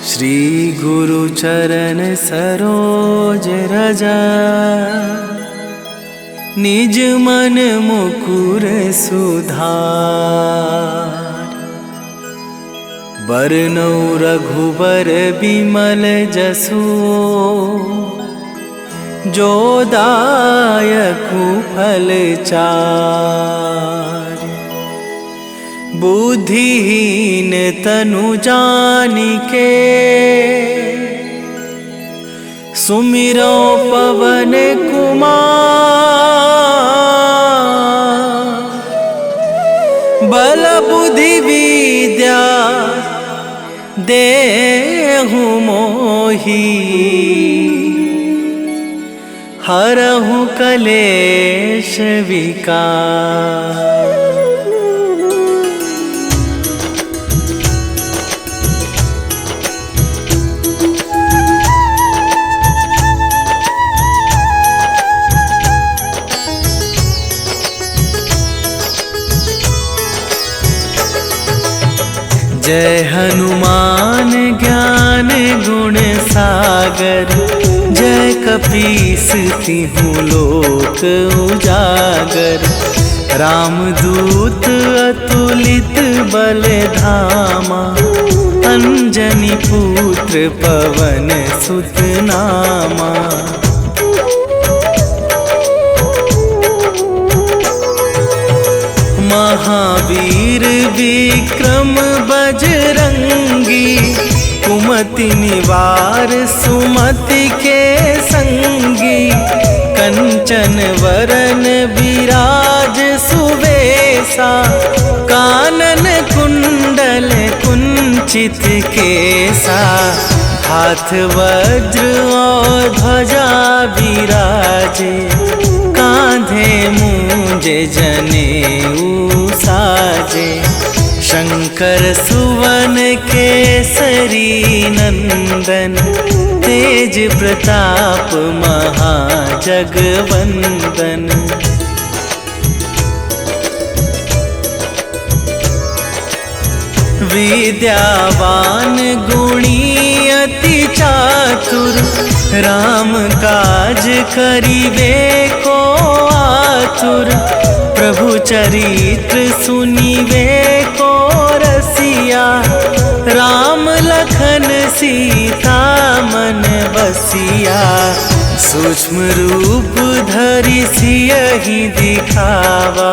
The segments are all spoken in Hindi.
श्री गुरु चरण सरोज रजा, निज मन मुकुर सुधार। बरनौ रघुबर बिमल जसु, जो दायकु फल चार। बुद्धिहीन तनु जानिके, सुमिरो पवन कुमार। बल बुद्धि विद्या देहु मोहि, हरहु कलेश विकार। जय हनुमान ज्ञान गुण सागर, जय कपीस तिहु लोक उजागर। रामदूत अतुलित बल धामा, अंजनी पुत्र पवन सुत नामा। महावीर विक्रम बजरंगी, कुमति निवार सुमति के संगी। कंचन वरन विराज सुवेशा, कानन कुंडल कुंचित केसा। हाथ वज्र और ध्वजा विराजे, कांधे मूंज जनेऊ साजे। शंकर सुवन केसरी नंदन, तेज प्रताप महाजगवंदन। विद्यावान गुणी अति चातुर, राम काज करिबे को आतुर। प्रभु चरित्र सुनिबे को रसिया, राम लखन सीता मन बसिया। सूक्ष्म रूप धरि सियहि दिखावा,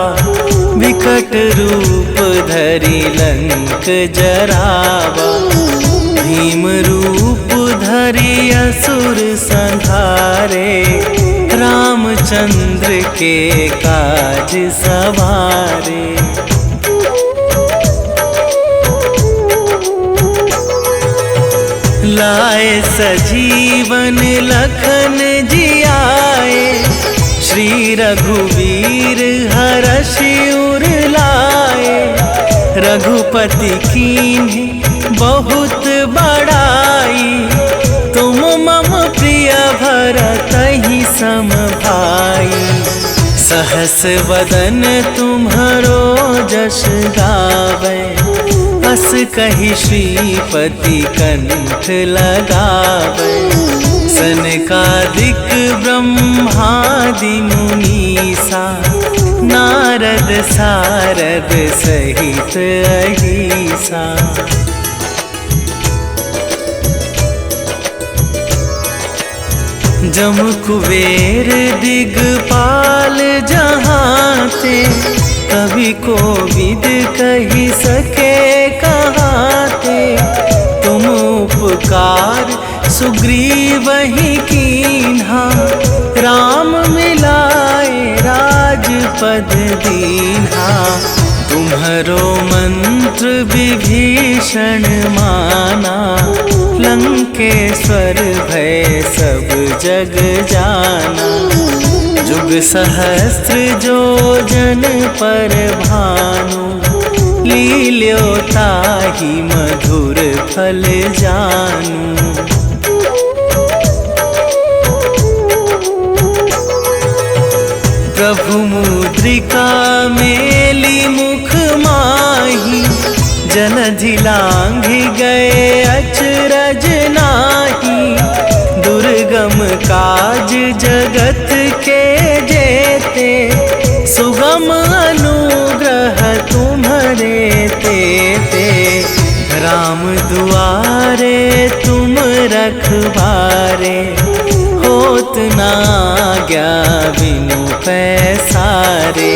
विकट रूप धरि लंक जरावा। भीम रूप धरि असुर संहारे, रामचंद्र के काज सवारे। लाए सजीवन लखन जियाए, श्री रघुवीर हरषि उर लाए। रघुपति कीन्ही बहुत बड़ाई, तुम मम प्रिय भरतहि सम भाई। सहस वदन तुम्हरो जस गावै, अस कहि श्रीपति कंठ लगावै। सनकादिक ब्रह्मादि मुनीसा, नारद सारद सहित अहिसा। जम कुबेर दिगपाल जहाते, कवि कोविद कहि सके कहाते। तुम उपकार सुग्रीवहि कीन्हा, राम मिलाए राजपद दीन्हा। तुम्हरो मंत्र विभीषण माना, लंकेश्वर भय सब जग जाना। जुग सहस्त्र जो जन पर भानु, लील्यो ताहि मधुर फल जानू। प्रभु मुद्रिका मेली मुख माही, जलधि लांघि गए अचरज नाही, दुर्गम काज जगत के जेते, सुगम अनुग्रह तुम्हारे तेते। राम दुआरे तुम रखवारे, होत ना आज्ञा बिनु पैसारे।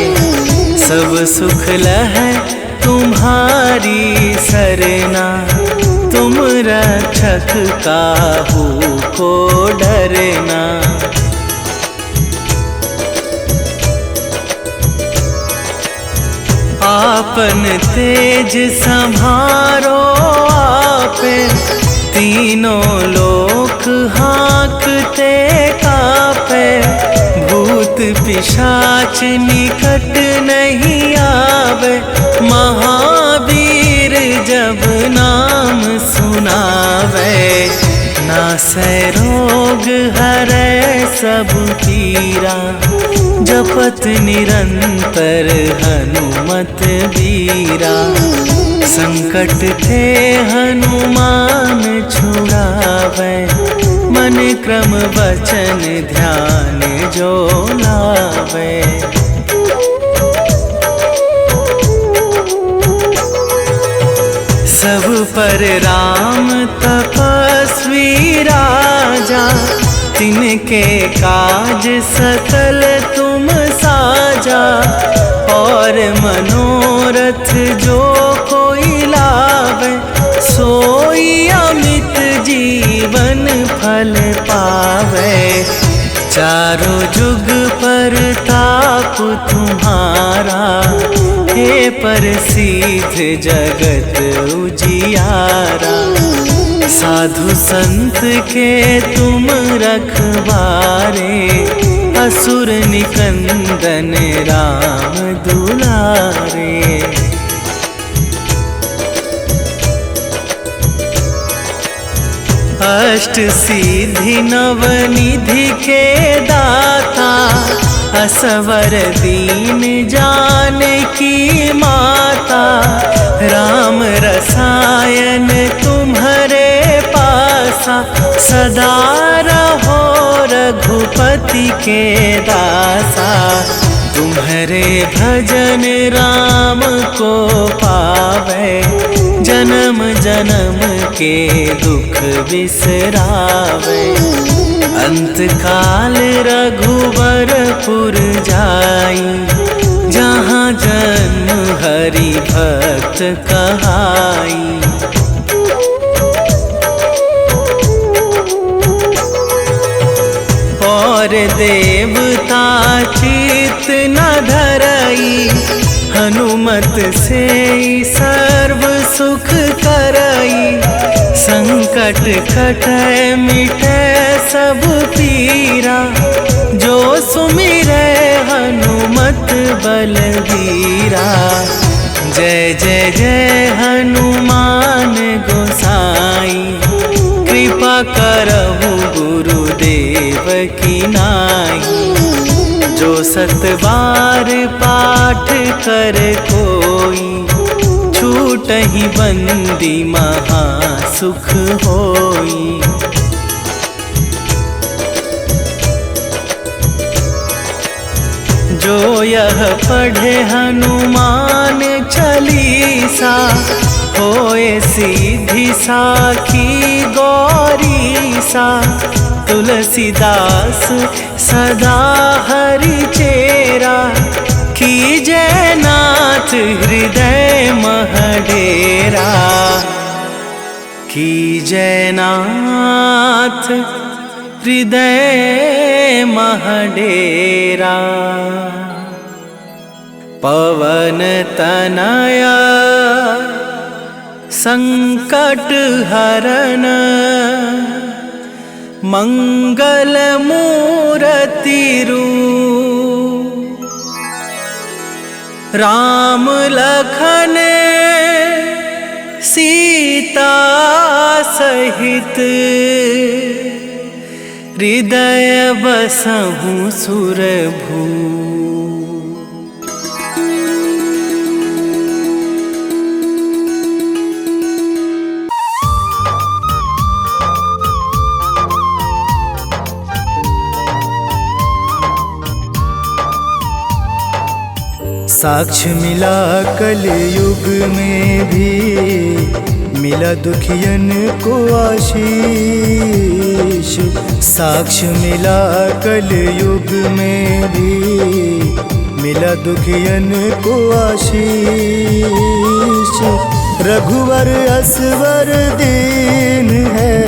सब सुख लहै तुम्हारी सरना, तुम रक्षक काहू को डरना। आपन तेज संभारो आपे, तीनों लोक हाँकते कापे। भूत पिशाच निकट नहीं आवे, महावीर जब नाम सुनावे। नासै रोग हरै सब पीरा, जपत निरंतर हनुमत बीरा। संकट ते हनुमान छुड़ावे, मन क्रम वचन ध्यान जो लावे। सब पर राम तपस्वी राजा, तिनके काज सकल तुम साजा। और मनोरथ जो कोई लावे, सोई अमित जीवन फल पावे। चारों जुग पर ताप तुम्हारा, हे प्रसिद्ध जगत उजियारा। साधु संत के तुम रखवारे, असुर निकंदन राम दुलारे। अष्ट सिद्धि नवनिधि के दाता, असवर दीन जानकी माता। राम रसायन तुम्हारे पासा, सदा रहो रघुपति के दासा। तुम्हारे भजन राम को पावे, जन्म जन्म के दुख बिसरावे। अंत काल रघुवरपुर जाई, जहाँ जन्म हरि भक्त कहाई। और देवता चित न धरई, हनुमत से सर्व सुख करई। संकट कटै मिटै सब पीरा, जो सुमिरै हनुमत बलबीरा। जय जय जय हनुमान गोसाई, कृपा करहु गुरुदेव की नाई। जो सत बार पाठ कर कोई, छूटहि बंदी महा सुख होई। जो यह पढ़े हनुमान चालीसा, होए सीधी साखी गौरीसा। तुलसीदास सदा हरि चेरा, कीजै नाथ हृदय मह डेरा। कीजै नाथ हृदय मह डेरा। पवन तनया संकट हरन, मंगल मूरति रूप। राम लखन सीता सहित, हृदय बसहु सुरभू। साक्ष्य मिला कलयुग में भी, मिला दुखियन को आशीष। साक्ष्य मिला कलयुग में भी, मिला दुखियन को आशीष। रघुवर असवर दीन है,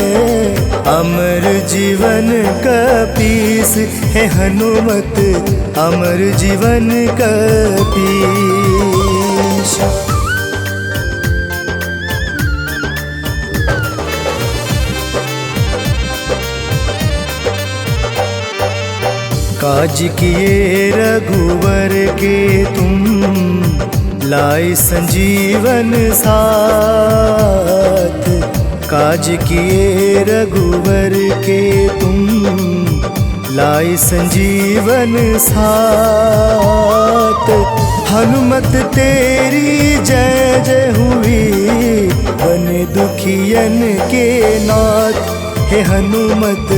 अमर जीवन का पीस है हनुमत, अमर जीवन का पीस। काज किए रघुवर के तुम, लाए संजीवन साथ। काज किए रघुवर के तुम, लाए संजीवन साथ। हनुमत तेरी जय जय हुई, बने दुखियन के नाथ। हे हनुमत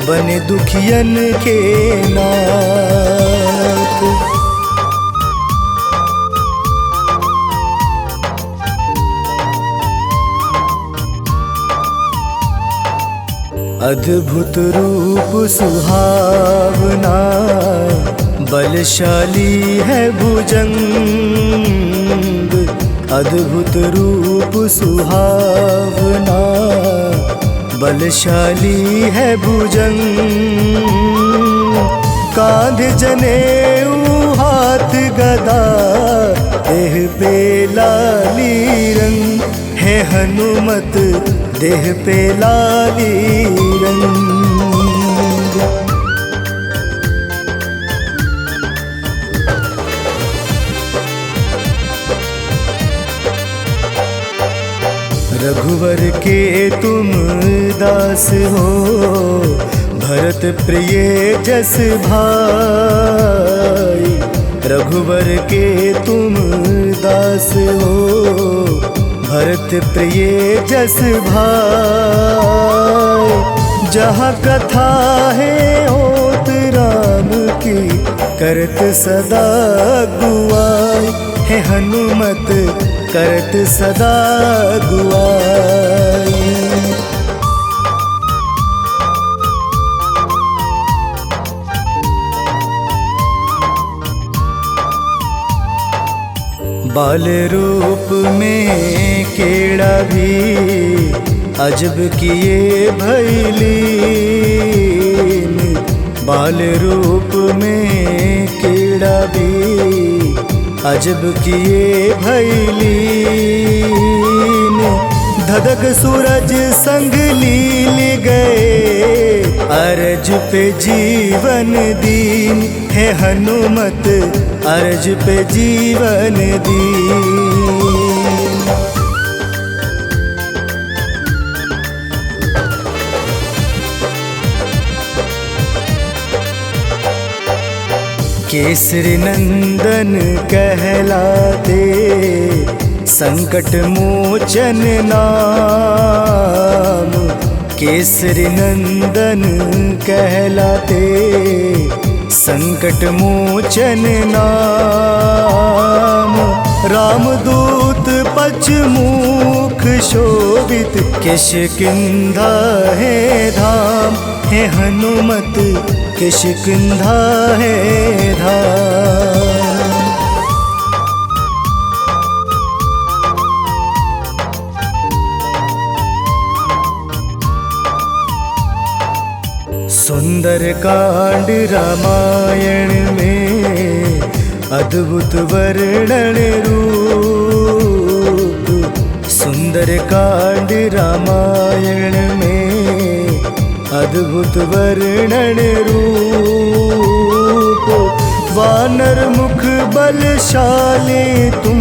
बने दुखियन के नाथ। अद्भुत रूप सुहावना, बलशाली है भुजंग। अद्भुत रूप सुहावना, बलशाली है भुजंग। कांध जनेऊ हाथ गदा, देह पे लाली रंग। है हनुमत देह पे लाली रंग। रघुवर के तुम दास हो, भरत प्रिय जस भाई। रघुवर के तुम दास हो, भरत प्रिय जस भाई। जहाँ कथा है होत राम की, करत सदा गुआई। है हनुमत करत सदा गुआई। बाल रूप में केड़ा भी, अजब किए भैलीन। बाल रूप में केड़ा भी, अजब किए भैलीन। धधक सूरज संग लील गए, अर्ज पे जीवन दीन। है हनुमत अर्ज पे जीवन दीन। केसरी नंदन कहलाते, संकट मोचन नाम। केसरी नंदन कहलाते, संकट मोचन नाम। रामदूत पचमुख शोभित, किष्किंधा है धाम। है हनुमत किष्किंधा है धाम। सुंदर कांड रामायण में, अद्भुत वर्णन रूप। सुंदर कांड रामायण में, अद्भुत वर्णन रूप। वानर मुख बलशाली तुम,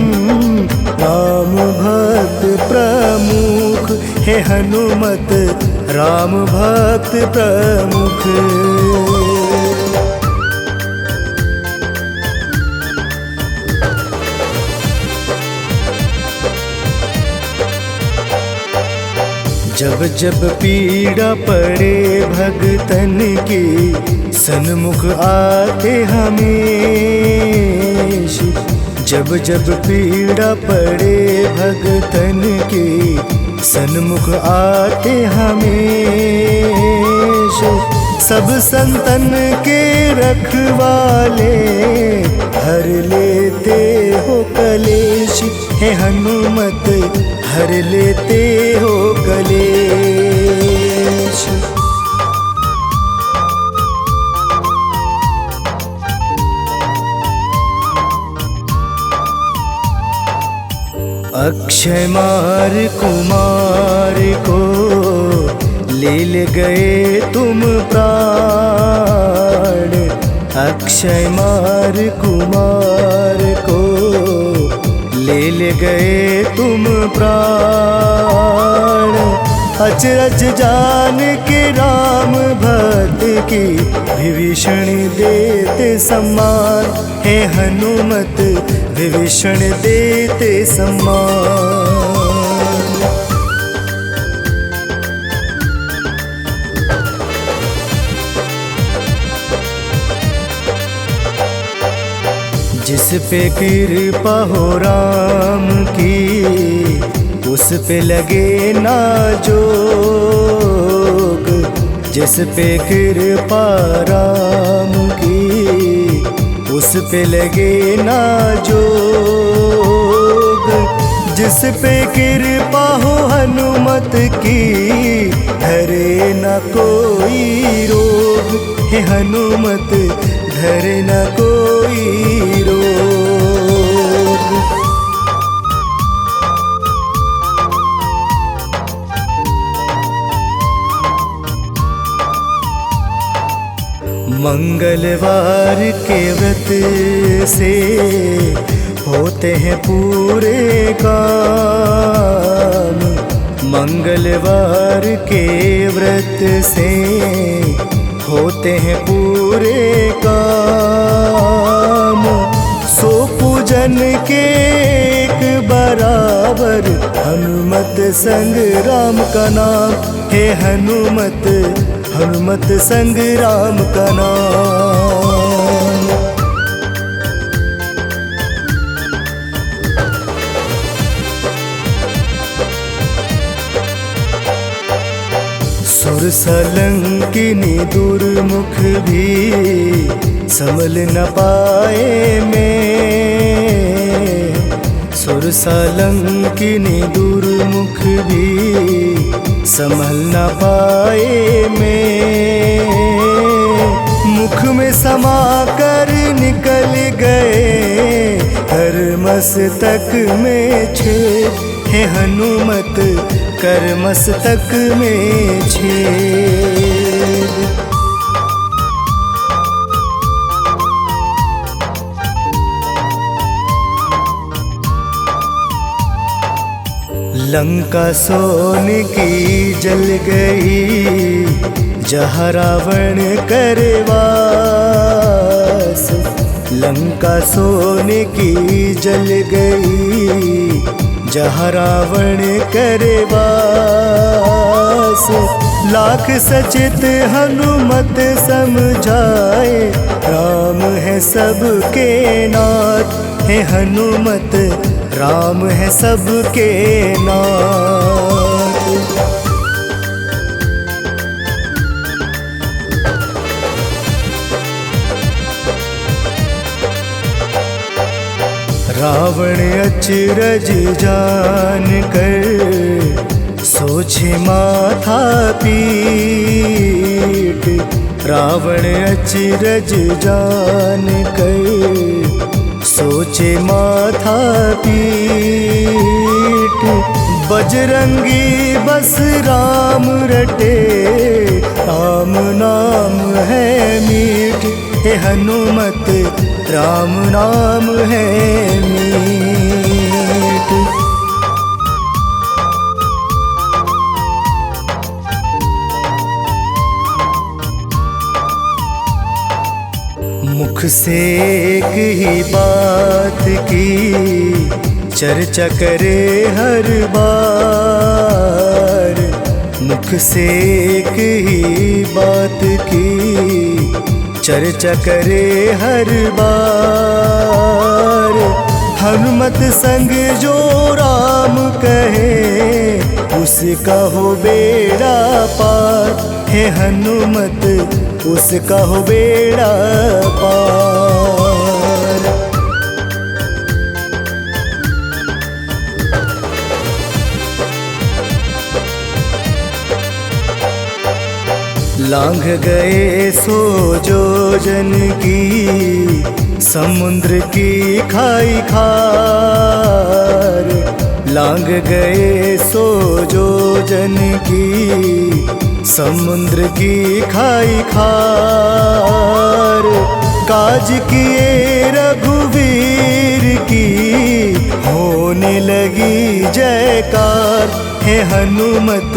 राम भक्त प्रमुख। है हनुमत राम भक्त प्रमुख। जब जब पीड़ा पड़े भगतन की, सन्मुख आते हमेश। जब जब पीड़ा पड़े भगतन की, सन्मुख आते हमेशा। सब संतन के रखवाले, हर लेते हो कलेश। हे हनुमत हर लेते हो कलेश। अक्षय मार कुमार को ले गए तुम प्राण। अक्षय मार कुमार को ले गए तुम प्राण। अचरज जान के राम भक्त की, विभीषण देते सम्मान। हे हनुमत विभीषण देते सम्मान। जिस पे कृपा हो राम की, उस पे लगे ना जोग। जिस पे कृपा राम की, उस पे लगे ना जोग। जिस पे कृपा हो हनुमत की, धरे न कोई रोग। हे हनुमत धरे न कोई रोग। मंगलवार के व्रत से होते हैं पूरे काम। मंगलवार के व्रत से होते हैं पूरे काम। सो पूजन के एक बराबर, हनुमत संग राम का नाम। हे हनुमत हनुमत संग राम का नाम। सुर सलंकिनी दुर्मुख भी, संभल न पाए में। सुर सलंकिनी दुर्मुख भी, संभल न पाए में। मुख में समा कर निकल गए, हर मस्तक में छेद। हे हनुमत कर मस्तक में छेद। लंका सोने की जल गई, जहाँ रावण करे वास। लंका सोने की जल गई, जहाँ रावण करे वास। लाख सचेत हनुमत समझाए, राम है सबके नाथ। हे हनुमत राम है सबके नाथ। रावण अचरज जान कर, सोचे माथा पीट। रावण अचरज जान कर, सोचे माथा पीट। बजरंगी बस राम रटे, राम नाम है मीठ। हे हनुमत राम नाम है मीठ। मुख से एक ही बात की, चर्चा करे हर बार। मुख से एक ही बात की, चर्चा करे हर बार। हनुमत संग जो राम कहे उसका हो बेड़ा पार। हे हनुमत उसका हो बेड़ा पार। लांघ गए सो जो जन की समुद्र की खाई खार। लांघ गए सो जो जन की समुद्र की खाई खार। काज किए रघुवीर की होने लगी जयकार। हे हनुमत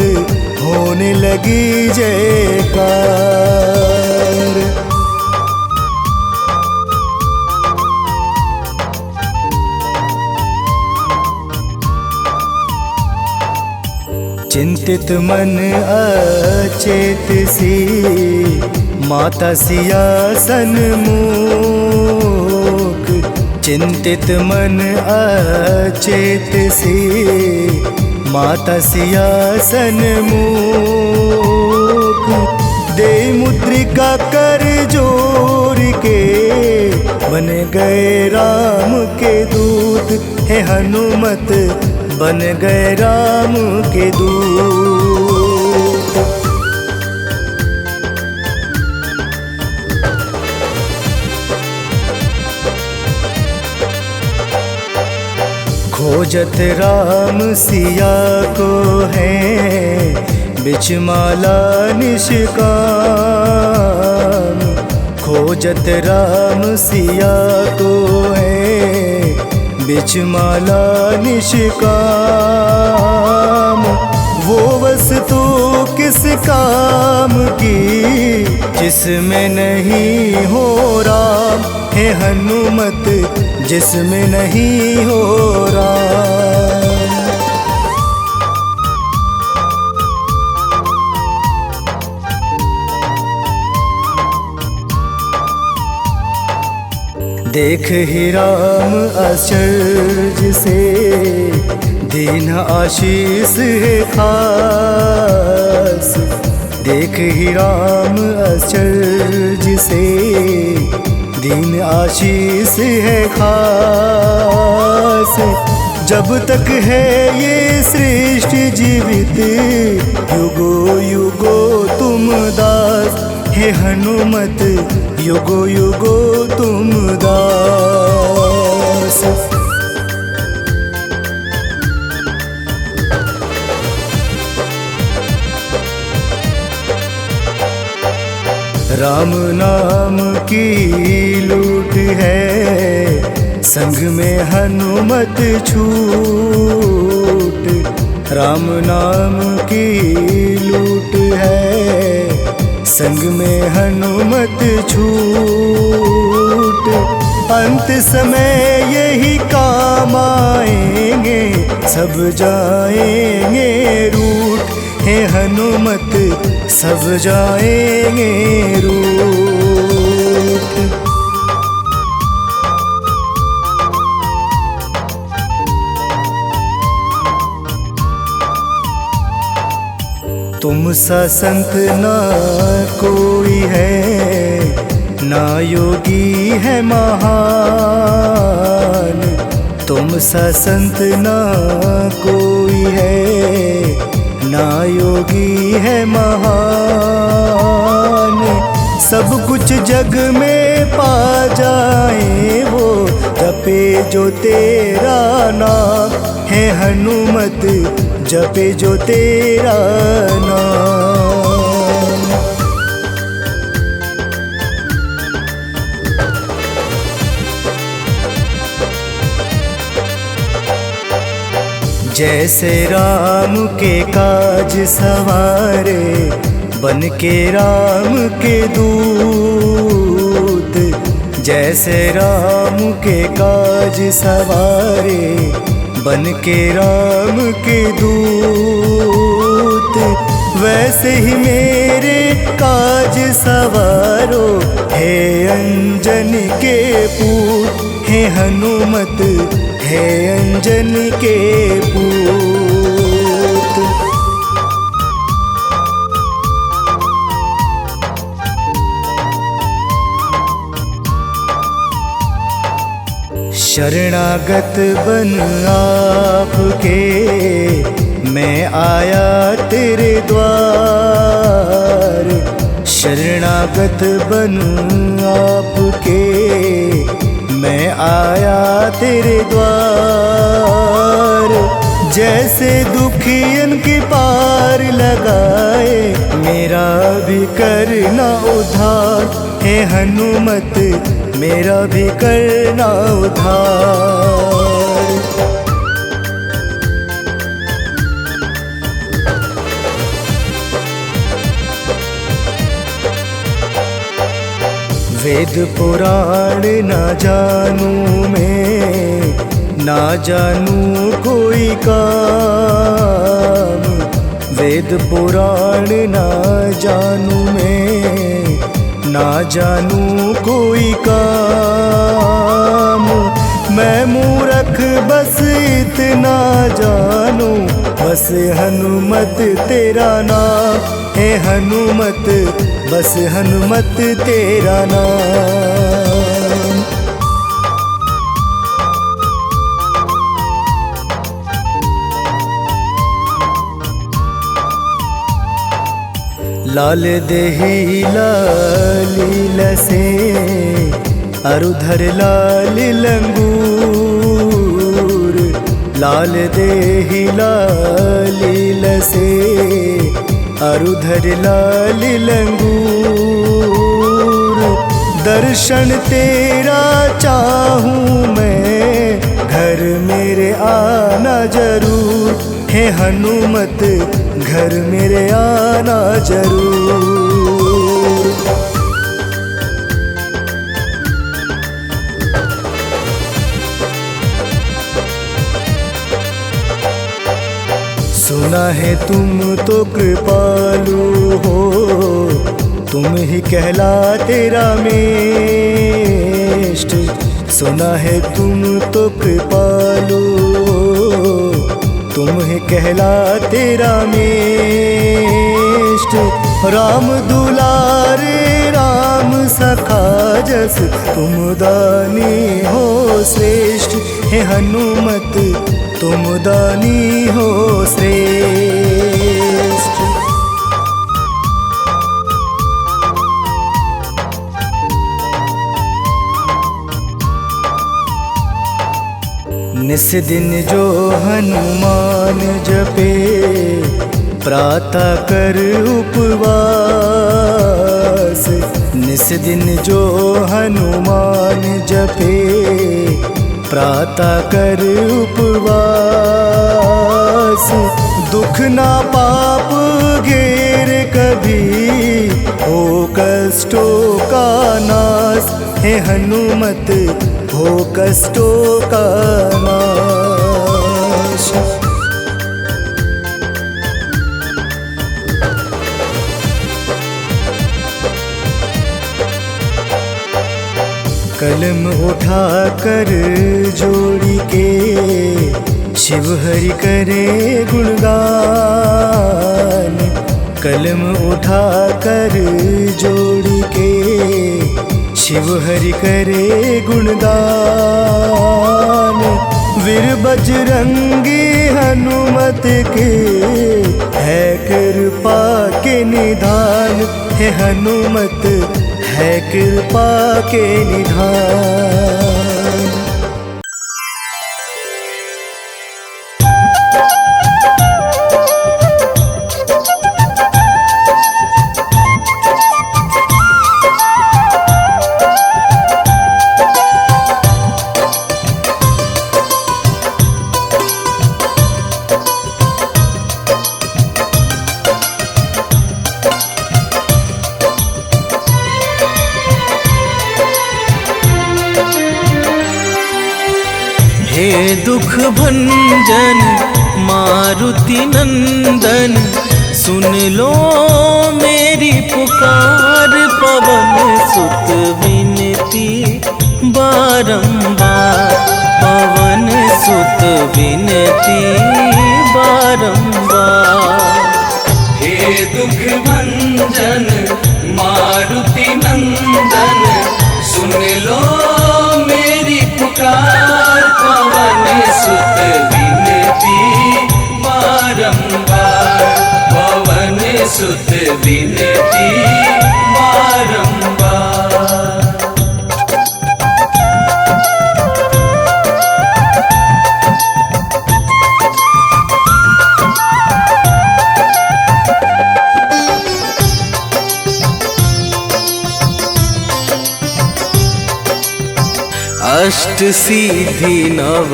होने लगी जयकार। चिंतित मन अचेत सी माता सिया सन्मुख। चिंतित मन अचेत सी माता सिया सन्मुख। दे मुद्रिका कर जोर के बन गए राम के दूत। हे हनुमत बन गए राम के दूत। खोजत राम सिया को है बिचमाला निष्काम। खोजत राम सिया को है बिचमाला निष्काम। वो वस्तु किस काम की जिसमें नहीं हो राम। हे हनुमत जिसमें नहीं हो राम। देख ही राम आश्चर्य से दीन आशीष है खास। देख ही राम आश्चर्य से दीन आशीष है खास। जब तक है ये सृष्टि जीवित युगो युगो तुम दास। हे हनुमत युगो युगो तुम दास। राम नाम की लूट है संग में हनुमत छूट। राम नाम की लूट है संग में हनुमत छूट। अंत समय यही काम आएंगे सब जाएंगे रूठ। हे हनुमत सब जाएंगे रूठ। तुम सा संत ना कोई है ना योगी है महान। तुम सा संत ना कोई है ना योगी है महान। सब कुछ जग में पा जाए वो जपे जो तेरा नाम। है हनुमत जपे जो तेरा नाम। जैसे राम के काज सवारे बन के राम के दूत। जैसे राम के काज सवारे बन के राम के दूत। वैसे ही मेरे काज सवारो हे अंजन के पूत। हे हनुमत है अंजनी के पूत। शरणागत बन आपके मैं आया तेरे द्वार। शरणागत बन आपके मैं आया तेरे द्वार। जैसे दुखियन के पार लगाए मेरा भी करना उद्धार। हे हनुमत मेरा भी करना उद्धार। वेद पुराण ना जानूं मैं, ना जानूं कोई काम। वेद पुराण ना जानूं मैं, ना जानूं कोई काम। मैं मूर्ख बस इतना जानूं, बस हनुमत तेरा नाम। हे हनुमत बस हनुमत तेरा नाम। लाल देही लालील से अरुधर लाल लंगूर। लाल देही लालील से अरुधर लाल लंगूर। दर्शन तेरा चाहूं मैं, घर मेरे आना जरूर। हे हनुमत घर मेरे आना जरूर। सुना है तुम तो कृपालु हो, तुम ही कहलाते रामेष्ट। सुना है तुम तो कृपालु हो, तुम ही कहलाते रामेष्ट। राम दुलारे राम सखा जस, तुम दानी हो श्रेष्ठ। हे हनुमत तुम दानी हो श्रेष्ठ। निस दिन जो हनुमान जपे, प्रातः कर उपवास। निस दिन जो हनुमान जपे, प्रातः कर उपवास। दुख ना पाप घेर कभी, हो कष्टों का नाश। हे हनुमत हो कष्टों का नाश। कलम उठा कर जोड़ी के, शिव हरि करे गुणगान। कलम उठा कर जोड़ी के, शिव हरि करे गुणगान। वीर बजरंगी हनुमत के, है कृपा के निधान। हे हनुमत है कृपा के निधान। हे दुख भंजन मारुति नंदन, सुन लो मेरी पुकार। पवन सुत विनती बारंबार, पवन विनती बारंबार। हे दुख भंजन मारुति नंदन, सुन लो मेरी पुकार। पवन सुत विनती बारंबार, पवन सुत विनती बारंबार। अष्ट सिद्धि नव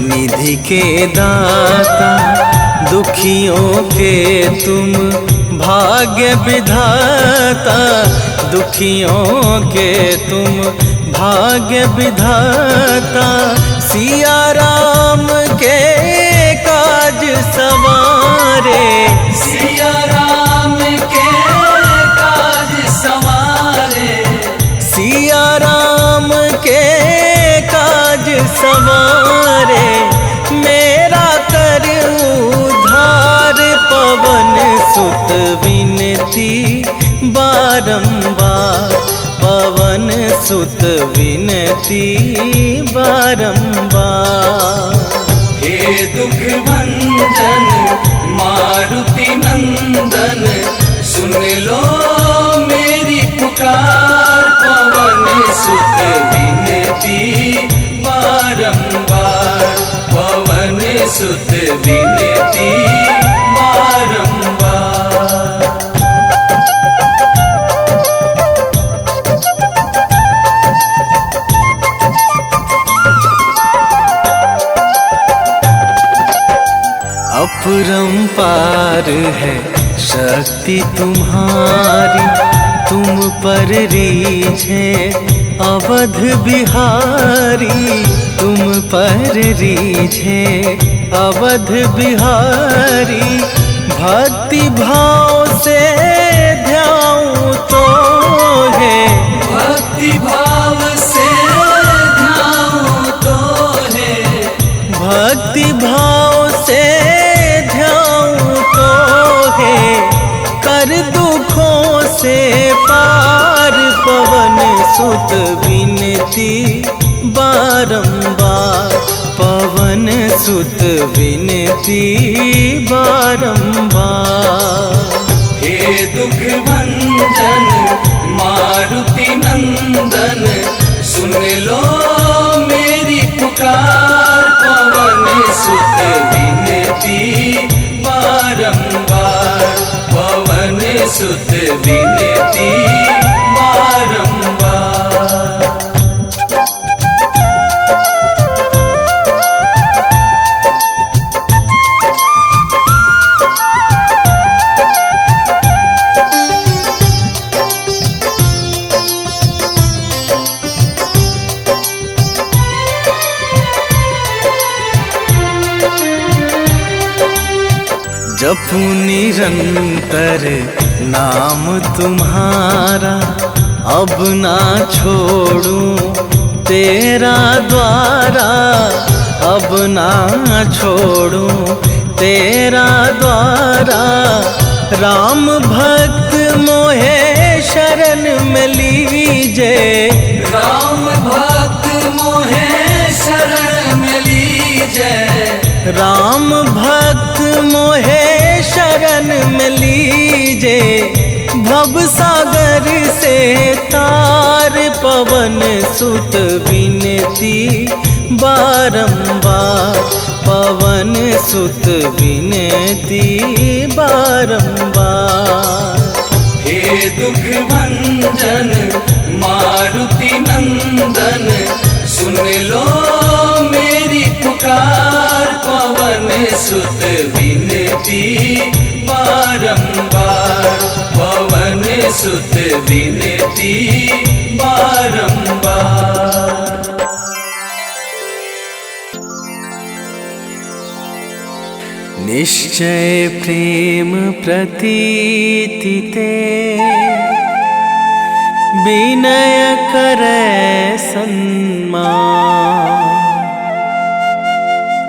निधि के दाता, दुखियों के तुम भाग्य विधाता। दुखियों के तुम भाग्य विधाता, सिया राम के काज सवारे। सिया राम के काज सवारे, सिया राम के काज सवारे। मेरा कर उद्धार, पवन सुत विनती बारंबार, पवन सुत विनती बारंबार। हे दुख भंजन मारुति नंदन, सुन लो मेरी पुकार। पवन सुत विनती बारंबार, पवन सुत विनती बारंबार। अपरंपार है शक्ति तुम्हारी, तुम पर रीझे अवध बिहारी। तुम पर रीझे अवध बिहारी, भक्ति भाव से ध्याऊं तो है। भक्ति भाव से ध्याऊं तो है, भक्ति भाव से ध्याऊं तो है। कर दुखों से पार, पवन सुत विनती बारंबार, पवन सुत विनती बारंबार। हे दुख भंजन मारुति नंदन, सुन लो मेरी पुकार। पवन सुत विनती बारंबार, पवन सुत विनती बारंबार। जपू निरंतर नाम तुम्हारा, अब ना छोड़ूं तेरा द्वारा। अब ना छोड़ूं तेरा द्वारा। राम भक्त मोहे शरण में लीजे, राम भक्त मोहे शरण में लीजे। राम भक्त मोहे शरण में लीजे। भव सागर से तार, पवन सुत विनती बारंबार, पवन सुत विनती बारंबार। हे दुख भंजन मारुति नंदन, सुन लो मेरी पुकार। पवन सुत विनती बारंबार, पवन सुत विनती बारंबार। निश्चय प्रेम प्रतीति ते, विनय करे सन्मान।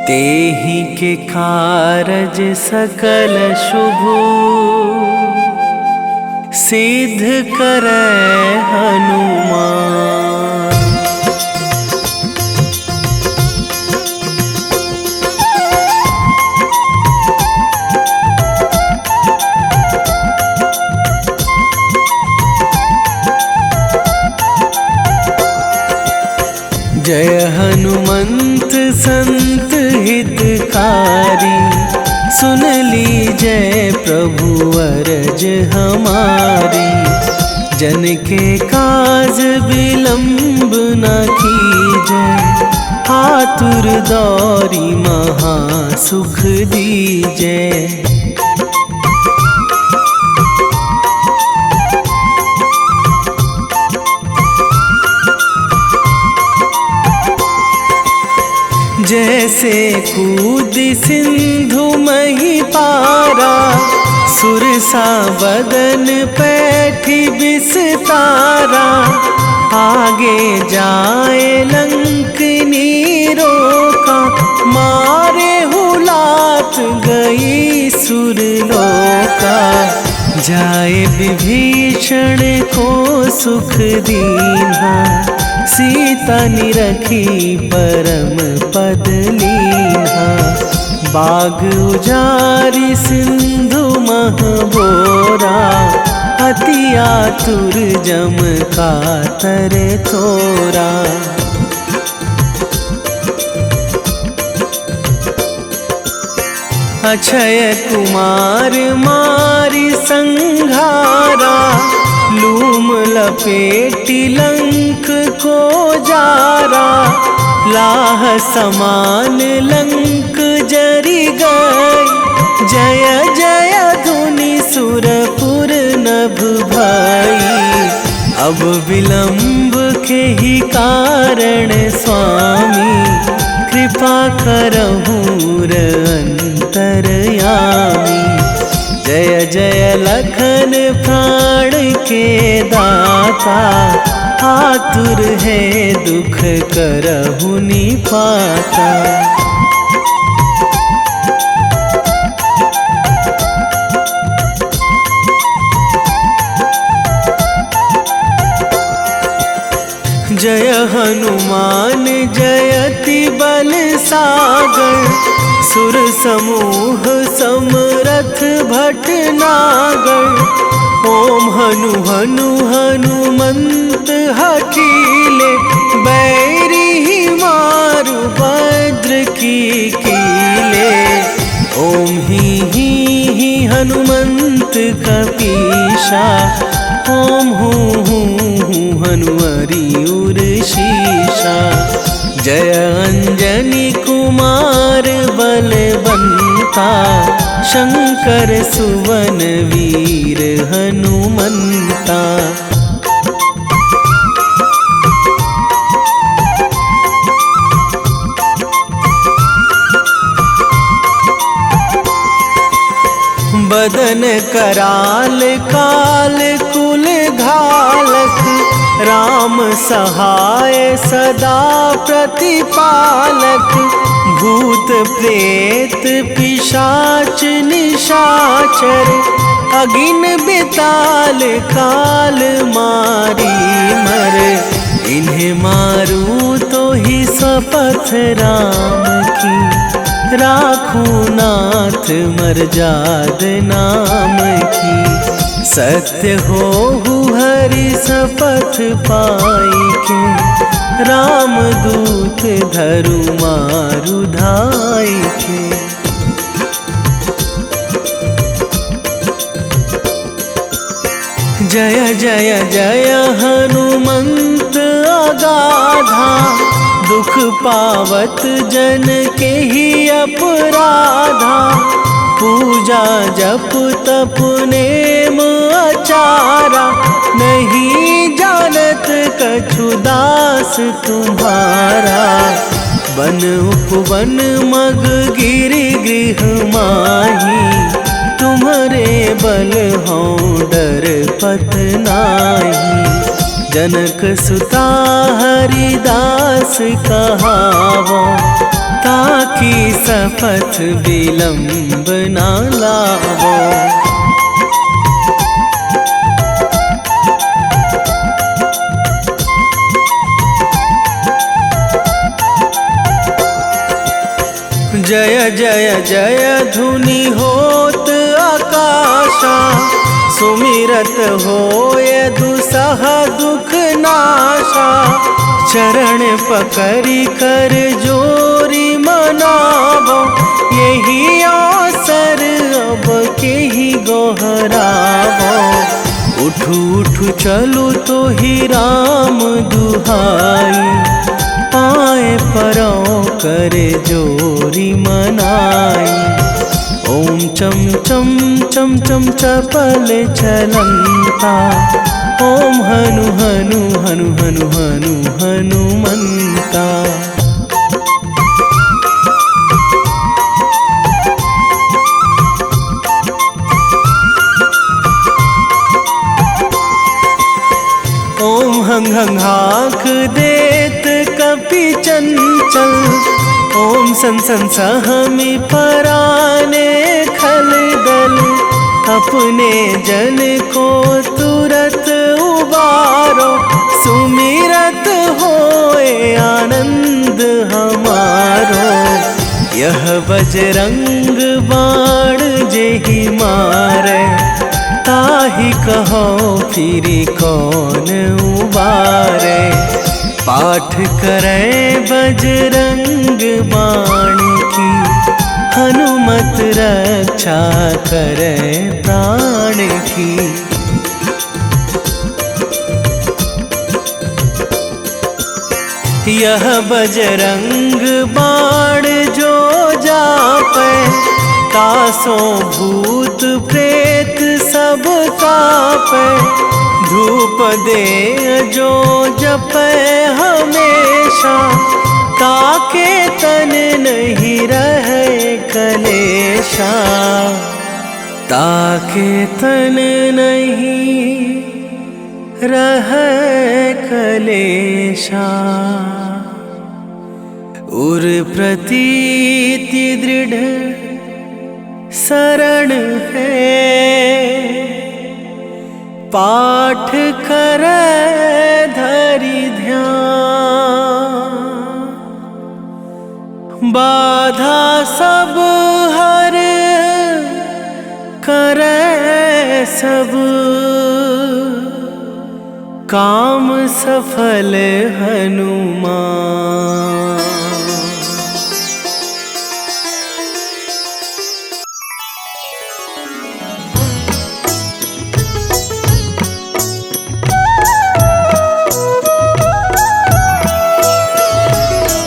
तेहि के कारज सकल शुभ सिद्ध करे हनुमान। जय हनुमंत संत हितकारी, सुन लीजय प्रभु अरज हमारी। जन के काज विलंब न कीजय, आतुर दौरी महा सुख दीजय। जैसे कूद सिंधु मही पारा, सुरसा बदन पैठी बिस्तारा। आगे जाए लंकनी रोका, मारे हुलात गई सुरलोका। जाए विभीषण को सुख दीन्हा, सीता निरखी परम पद लीन्हा। बाग उजारि सिंधु महबोरा, अति आतुर जम कातर तोरा। अक्षय कुमार मारि संघारा, लूम लपेटी लंक को जारा। लाह समान लंक जरि गई, जय जय धुनि सुरपुर नभ भई। अब विलंब के ही कारण स्वामी, कृपा करहु अंतरयामी। जय जय लखन प्राण के दाता, आतुर है दुख करहु निपाता। जय हनुमान जयति बल सागर, सुर समूह समरथ भटनागर। ओम हनु हनु हनुमंत हठीले, बैरी मारु भद्र की कीले। ओम ही हनुमंत कपीशा, ओम हूँ हनुमरि उर शीशा। जय अंजनी कुमार बलवंता, शंकर सुवन वीर हनुमंता। बदन कराल काल कुल घालक, राम सहाय सदा प्रतिपालक। भूत प्रेत पिशाच निशाचर, अगिन बिताल काल मारी मर। इन्हें मारू तो ही शपथ राम की, राखूं नाथ मर्याद नाम की। सत्य हो हरि शपथ पाई के, राम दूत धरु मारु धाई के। जय जय जय हनुमंत अगाधा, दुख पावत जन के ही अपराधा। पूजा जप तप नेम आचारा, नहीं जानत कछु दास तुम्हारा। बन उपवन मग गिरि गृह माही, तुम्हारे बल हों डर पत नाही। जनक सुता हरिदास कहावो, ताकि सपथ विलंब ना लावो। जय जय जय धुनि होत आकाशा, सुमिरत होय दुसह दुख नाशा। चरण पकड़ी कर जोरी मनावो, यही अवसर अब के ही गोहरावो। उठू उठू चलू तो ही राम दुहाई, पाए परो करे जोरी मनाई। ओम चम चम चम चम चपल चलंता, ओम हनु हनु हनु हनु हनु हनुमंता। ओम हंग हंग हाक देत कपि चंचल, ओम सन सन सहमी पराने खल दल। अपने जन को तुरत उबारो, सुमिरत होए आनंद हमारो। यह बजरंग बाण जेहि मारे, ताहि कहो फिरी कौन उबारे। पाठ करे बजरंग बाण की, हनुमत रक्षा करे प्राण की। यह बजरंग बाण जो जापे, तासो भूत प्रेत सब कापे। धूप दे जो जपे हमेशा, ताके तन नहीं रहे कलेशा। ताके तन नहीं रहे कलेशा। उर प्रतीति दृढ़ शरण है, पाठ करे धरि ध्यान। बाधा सब हर करे सब, काम सफल हनुमान।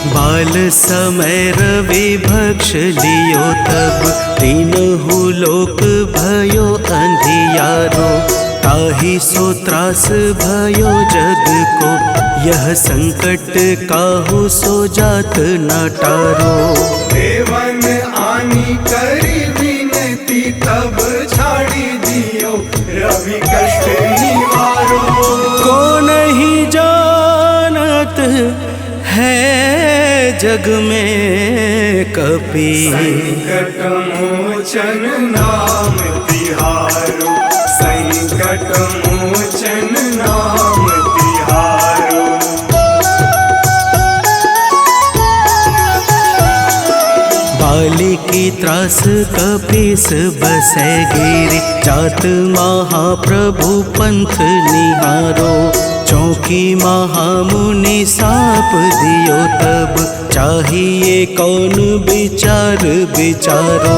बाल समय रवि भक्ष लियो तब, तीनहु लोक भयो अंधियारो। ताहि सो त्रास भयो जग को, यह संकट काहू सो जात न टारो। देवन आनी करी विनती, तब छाड़ी दियो रवि कष्ट निवारो। को नहीं जानत है जग में कपि, संकट मोचन नाम तिहारो। संकट मोचन नाम तिहारो। बाली की त्रास कपीस बसे गिरी, जात महाप्रभु पंथ निहारो। चौकी महामुनि साप दियो तब, चाहिए कौन विचार विचारो।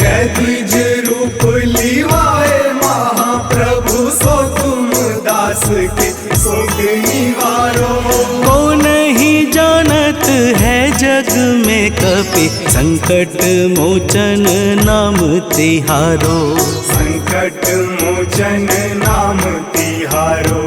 कैदिज रूप लिवाए महाप्रभु, सो तुम दास के शोक निवारो। को नहीं जानत है जग में कपि, संकट मोचन नाम तिहारो। संकट मोचन नाम तिहारो।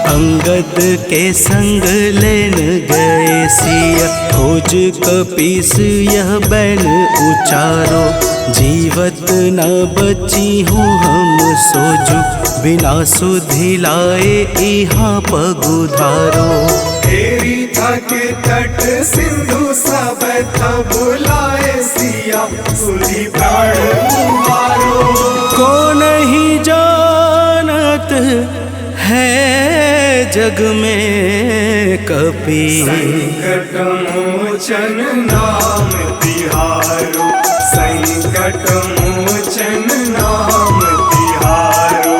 अंग नारद के संग लेन गए सिया, खोज कपीस यह बैन उचारो। जीवत न बची हूँ हम सोजू, बिना सुधि लाए यहाँ पगुधारो। तेरी थक तट सिंधु सब तब बुलाए सिया, सुधि प्राण उबारो। को नहीं जानत है जग में कपि, संकट मोचन नाम तिहारो, संकट मोचन नाम तिहारो।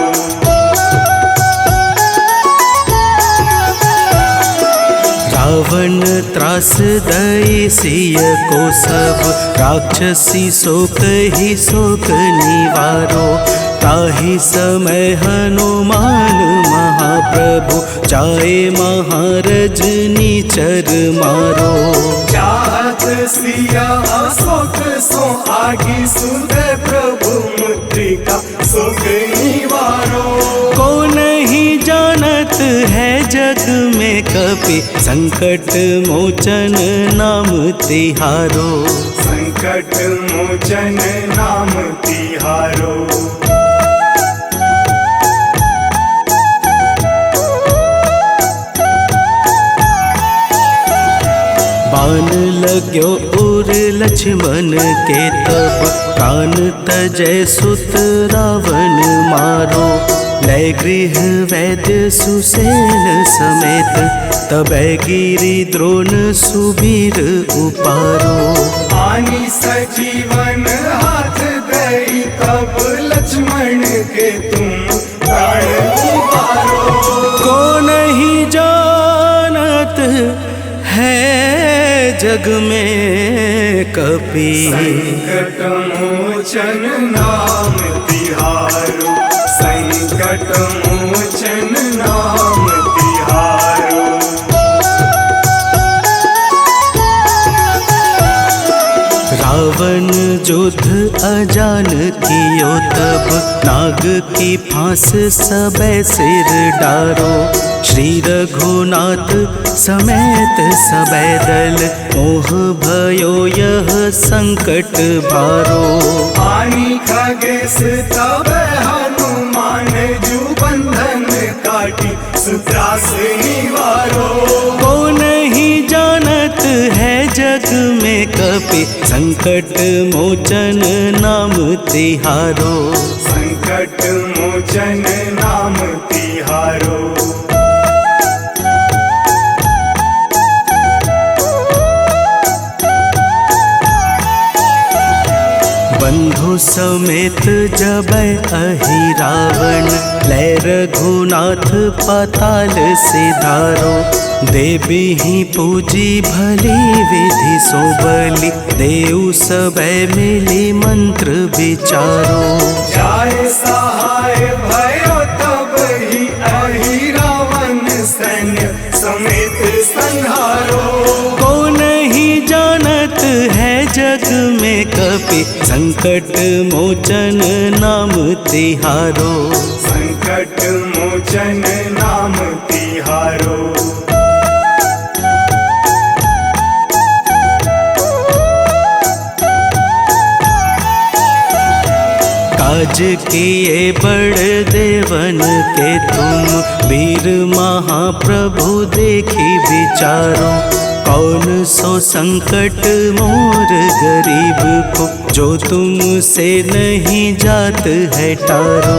रावण त्रास दई सिय को सब, राक्षसी शोक ही शोक निवारो। ताहि समय हनुमान महाप्रभु, जाए महारज निचर मारो। चाहत सिया शोक सो आगी, सुनते प्रभु मुद्रिका शोक निवारो। को नहीं जानत है जग में कपि, संकट मोचन नाम तिहारो। संकट मोचन नाम तिहारो। बाण लाग्यो उर लक्ष्मण के तब, प्राण तजय सुत रावण मारो। लय गृह वैद्य सुसेन समेत, तबै गिरि द्रोण सुबीर उपारो। आनी सजीवन हाथ दई, तब लक्ष्मण के तुम प्राण उबारो। को नहीं जानत है जग में कपि, संकट मोचन नाम तिहारो, संकट मोचन नाम तिहारो। रावण युद्ध अजान कियो तब, नाग की फांस सबे सिर डारो। श्री रघुनाथ समेत सबे दल, मोह भयो यह संकट भारो। आनी खगेश तब हनुमान, जू बंधन काटी सुत्रास निवारो। को नहीं जानत है जग में कपि, संकट मोचन नाम तिहारो। संकट मोचन नाम तिहारो। बंधु समेत जबै अहि रावण, लय रघुनाथ पाताल सिधारो। देवी ही पूजी भली विधि सो बलि, देव सबे मिली मंत्र विचारो। जाय सहाय भयो तब ही अहि रावण, सैन्य समेत संहारो। को नहीं जानत है जग में कपि, संकट मोचन नाम तिहारो। संकट मोचन नाम तिहारो। काज किए बड़ देवन के तुम, वीर महाप्रभु देखी विचारो। कौन सो संकट मोर गरीब को, जो तुमसे नहीं जात है टारो।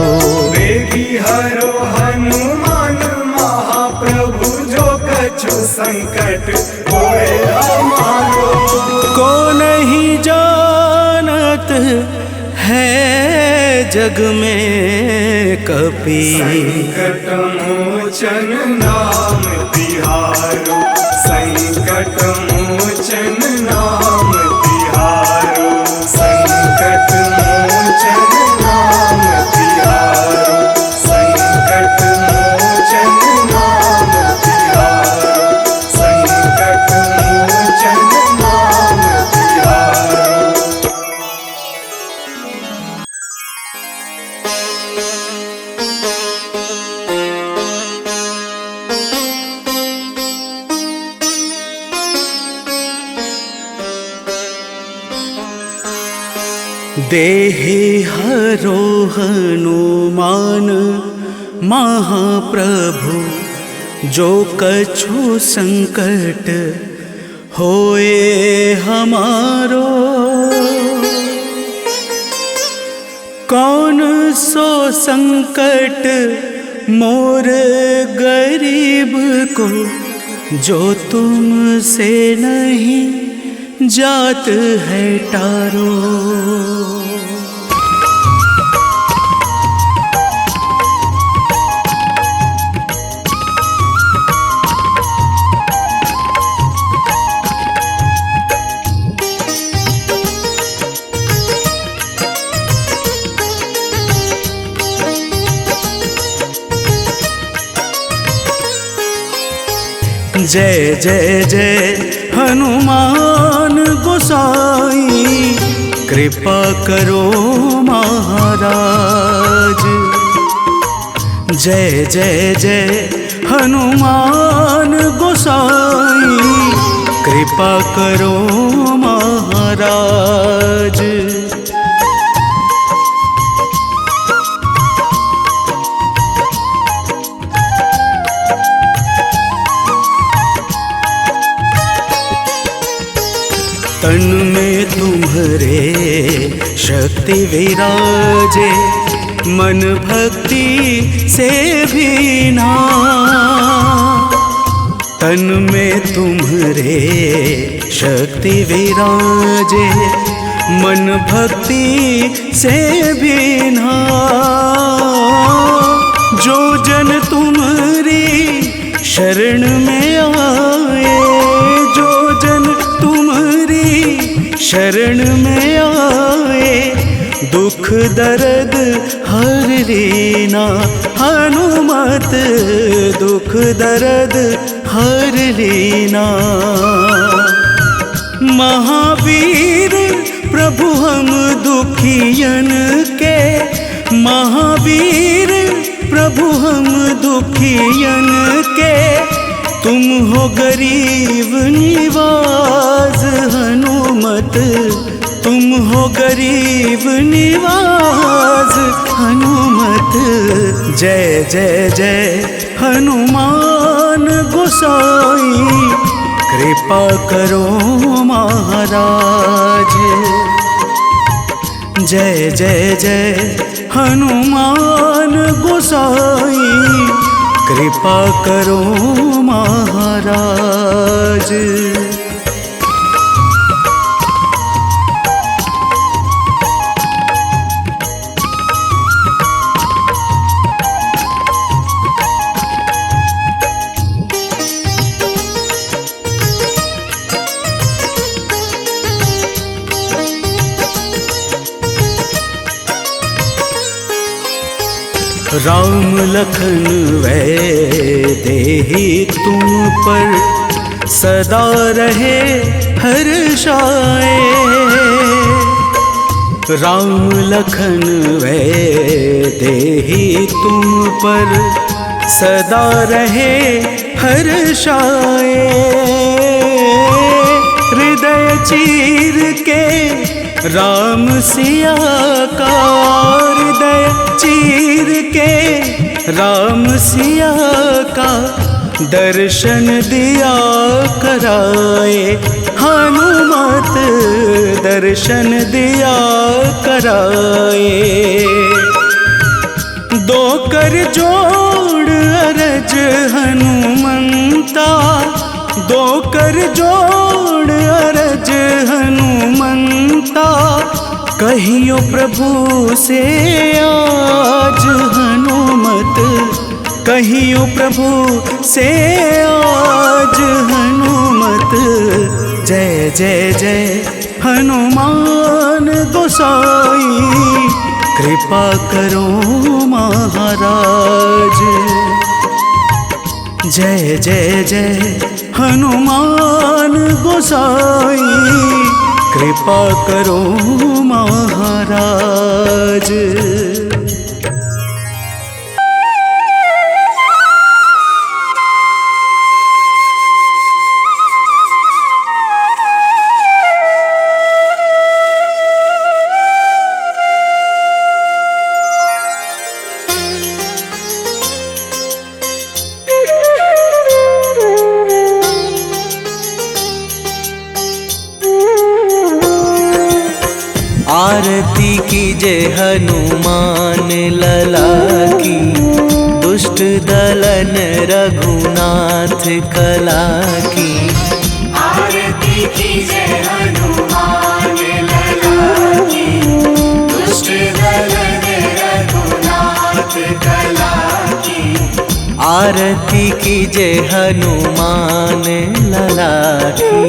वेगी हरो हनुमान महाप्रभु, जो कछु संकट होए हमारो। को नहीं जानत है जग में कपि, संकट मोचन नाम तिहारो, संकट मोचन नाम तिहारो, संकट मोचन नाम तिहारो, संकट मोचन नाम तिहारो, संकट मोचन नाम तिहारो। देहि हरो हनुमान महाप्रभु, जो कछु संकट होए हमारो। कौन सो संकट मोर गरीब को, जो तुमसे नहीं जात है टारो। जय जय जय हनुमान गोसाई, कृपा करो महाराज। जय जय जय हनुमान गोसाई, कृपा करो महाराज। तन में तुम्हारे शक्ति विराजे, मन भक्ति से भीना। तन में तुम्हारे शक्ति विराजे, मन भक्ति से भीना। जो जन तुम्हारी शरण में आए, जो जन तुम्हारी शरण में आए, दुख दर्द हर लेना। हनुमत दुख दर्द हर लेना। महावीर प्रभु हम दुखियन के, महावीर प्रभु हम दुखियन के, तुम हो गरीब निवाज हनुमत। तुम हो गरीब निवाज हनुमत। जय जय जय हनुमान गोसाई, कृपा करो महाराज। जय जय जय हनुमान गोसाई, कृपा करो महाराज। राम लखन वैदेही तुम पर सदा रहे हर्षाए। राम लखन वैदेही तुम पर सदा रहे हर्षाए। हृदय चीर के राम सिया का, हृदय चीर के राम सिया का, दर्शन दिया कराए। हनुमत दर्शन दिया कराए। दो कर जोड़ अरज हनुमंता, दो कर जोड़ अरज हनुमंता। कहियो प्रभु से आज हनुमत, कहियो प्रभु से आज हनुमत। जय जय जय हनुमान गोसाई, कृपा करो महाराज। जय जय जय हनुमान गोसाई, कृपा करो महाराज। आरती कीजय हनुमान लला की, दुष्ट दलन रघुनाथ कला की। आरती कीजय हनुमान लला की, दुष्ट दलन रघुनाथ कला की। आरती कीजय हनुमान लला की।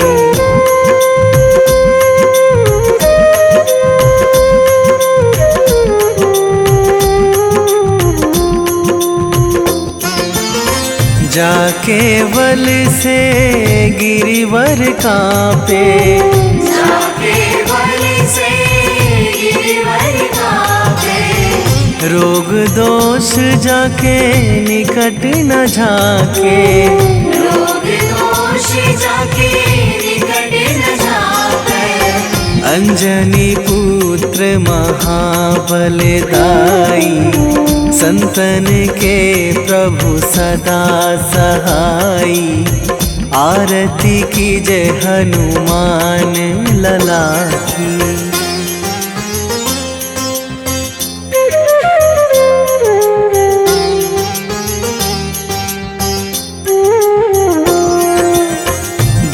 जाके बल से गिरिवर कांपे, जाके बल से गिरिवर कांपे। रोग दोष जाके निकट न झाके, रोग दोष जाके निकट न झाके। अंजनी पुत्र महाबलदाई, संतन के प्रभु सदा सहाई। आरती कीजय हनुमान लला की।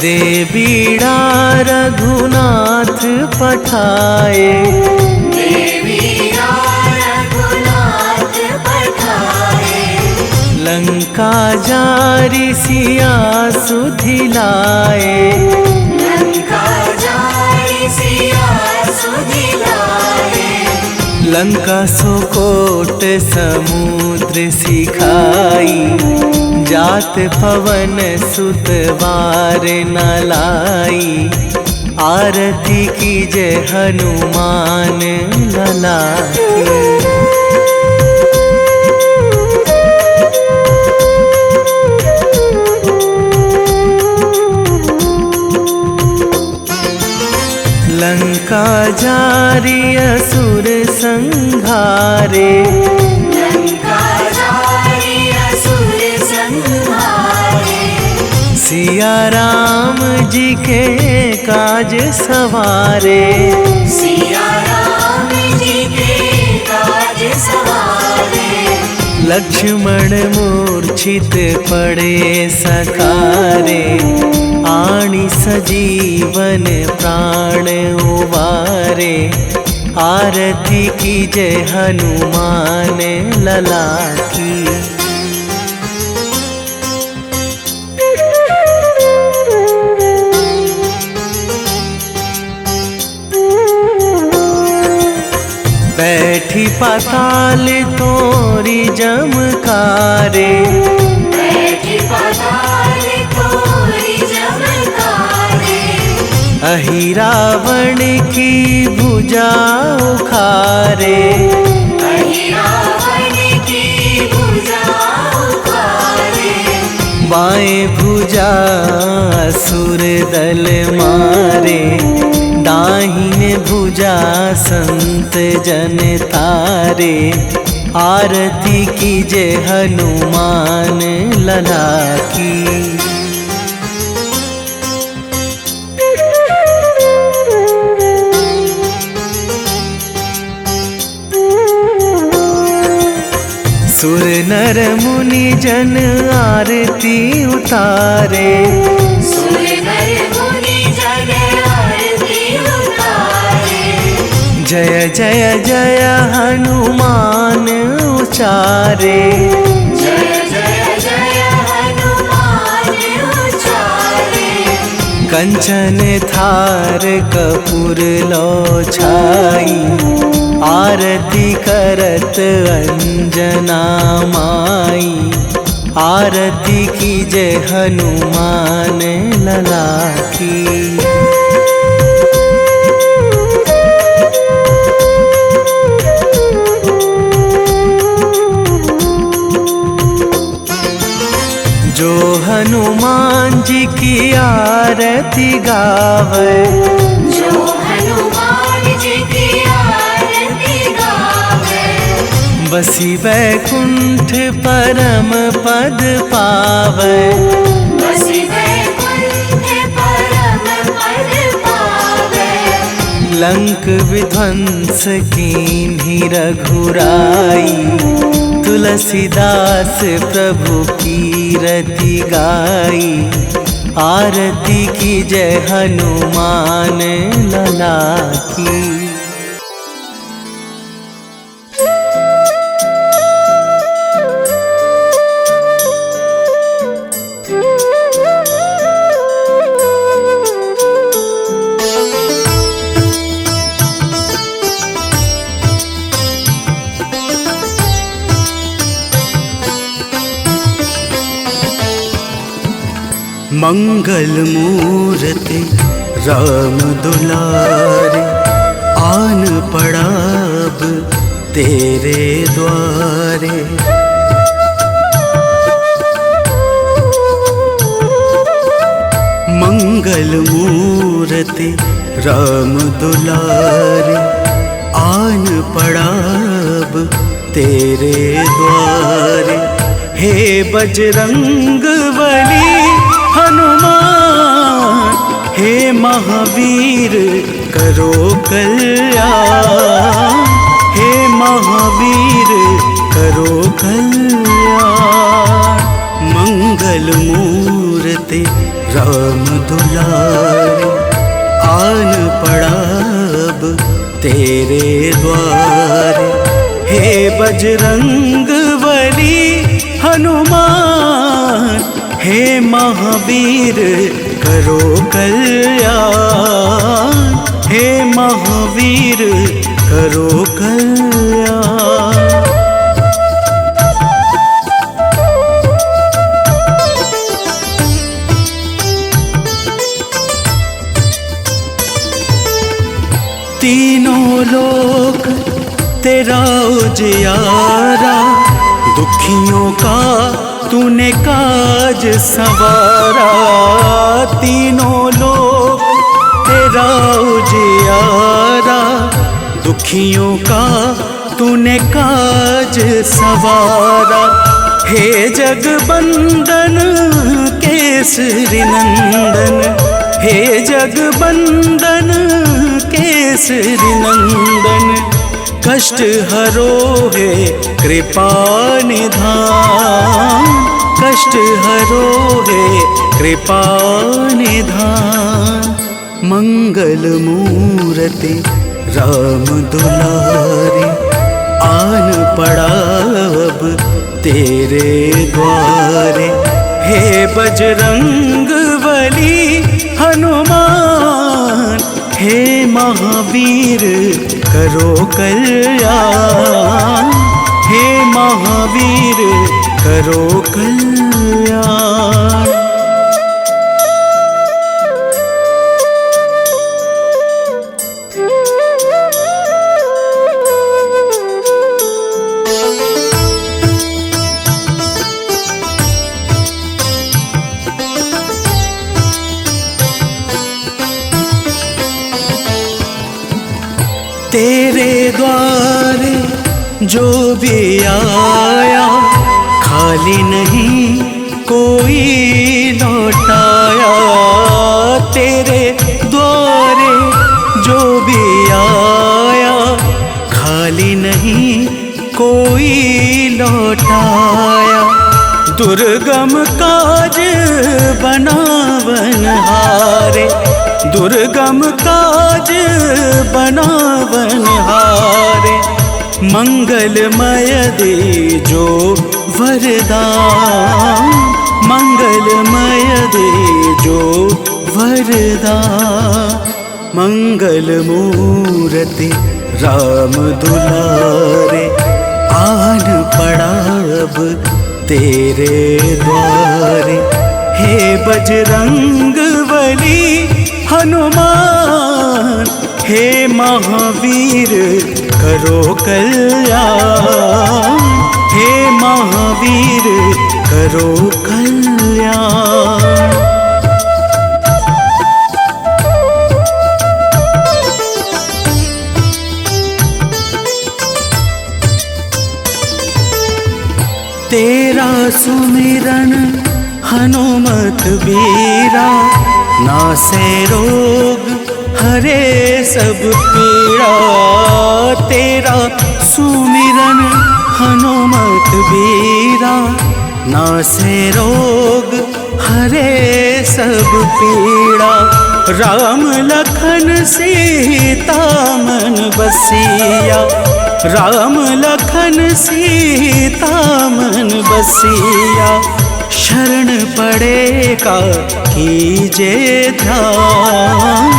देवीड़ा रघुनाथ पठाए, देवीड़ा रघुनाथ पठाए। लंका जारी सिया सुधिलाए, लंका जारी सिया सुधिलाए। लंका सुकोट समुद्र सिखाई, जात पवन सुत वार न लाई। आरती कीजय हनुमान लला की। लंका जारी असुर संहारे, लंका जारी असुर संहारे। सिया राम जी के काज सवारे, सिया राम जी के काज सवारे। लक्ष्मण मूर्छित पड़े सकारे, आणी सजीवन प्राण उबारे। आरती कीजय हनुमान लला की। बैठी पाताल तोरी जमकारे, बैठी पाताल तोरी जमकारे। अहि रावण की भुजा उखारे, अहि रावण की भुजा उखारे। बाएं भुजा असुर दल मारे, दाहिने भुजा संत जन तारे। आरती कीजय हनुमान लला की। सुर नर मुनि जन आरती उतारे, सुर नर मुनि जन आरती उतारे। जय जय जय हनुमान उचारे, जय जय जय हनुमान उचारे। कंचन थार कपूर लो छाई, आरती करत अंजना माई। आरती कीजय हनुमान लला की। जो हनुमान जी की आरती गावे, जो हनुमान जी की आरती गावे। बसी वैकुंठ परम पद पावे, बसी वैकुंठ परम पद पावे। लंक विध्वंस कीन्ही रघुराई, तुलसीदास प्रभु कीरति गाई। आरती की जय हनुमान लला की। मंगल मूर्ति राम दुलारे, आन पड़ा अब तेरे द्वारे। मंगल मूर्ति राम दुलारे, आन पड़ा अब तेरे द्वारे। हे बजरंग बली हनुमान, हे महावीर करो कल्याण। हे महावीर करो कल्याण। मंगल मूर्ति राम दुलारे, आन पड़ा अब तेरे द्वारे। हे बजरंग बली हनुमान, हे महावीर करो कल्याण। हे महावीर करो कल्याण। तीनों लोक तेरा उजियारा, दुखियों का तूने काज संवारा। तीनों लोक तेरा उजियारा, दुखियों का तूने काज संवारा। हे जगबंदन केसरी नंदन, हे जगबंदन केसरी नंदन। कष्ट हरो है कृपा निधान, कष्ट हरो है कृपा निधान। मंगल मूर्ति राम दुलारे, आन पड़ा अब तेरे द्वारे। हे बजरंग बली हनुमान, हे महावीर करो कल्याण। हे महावीर करो कल्याण। तेरे द्वारे जो भी आया, खाली नहीं कोई लौटाया। तेरे द्वारे जो भी आया, खाली नहीं कोई लौटाया। दुर्गम काज बनावनहारे, दुर्गम काज बनावनहारे। मंगलमय दे जो वरदान, मंगलमय दे जो वरदान। मंगल मूर्ति राम दुलारे, आन पड़ा अब तेरे द्वारे। हे बजरंग बली हनुमान, हे महावीर करो कल्याण। हे महावीर करो कल्याण। तेरा सुमिरन हनुमत बीरा, नासे रोग हरे सब पीड़ा। तेरा सुमिरन हनुमत बीरा, नासे रोग हरे सब पीड़ा। राम लखन सीता मन बसिया, राम लखन सीता मन बसिया। शरण पड़ेगा कीजे ध्यान,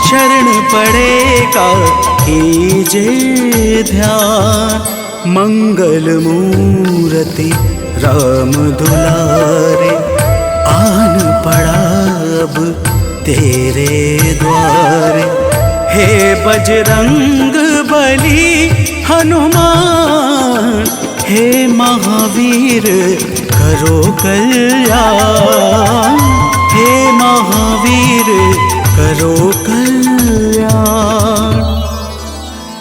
शरण पड़ेगा कीजे ध्यान। मंगल मूर्ति राम दुलारे, आन पड़ा अब तेरे द्वारे। हे बजरंग बली हनुमान, हे महावीर करो कल्याण, हे महावीर करो कल्याण।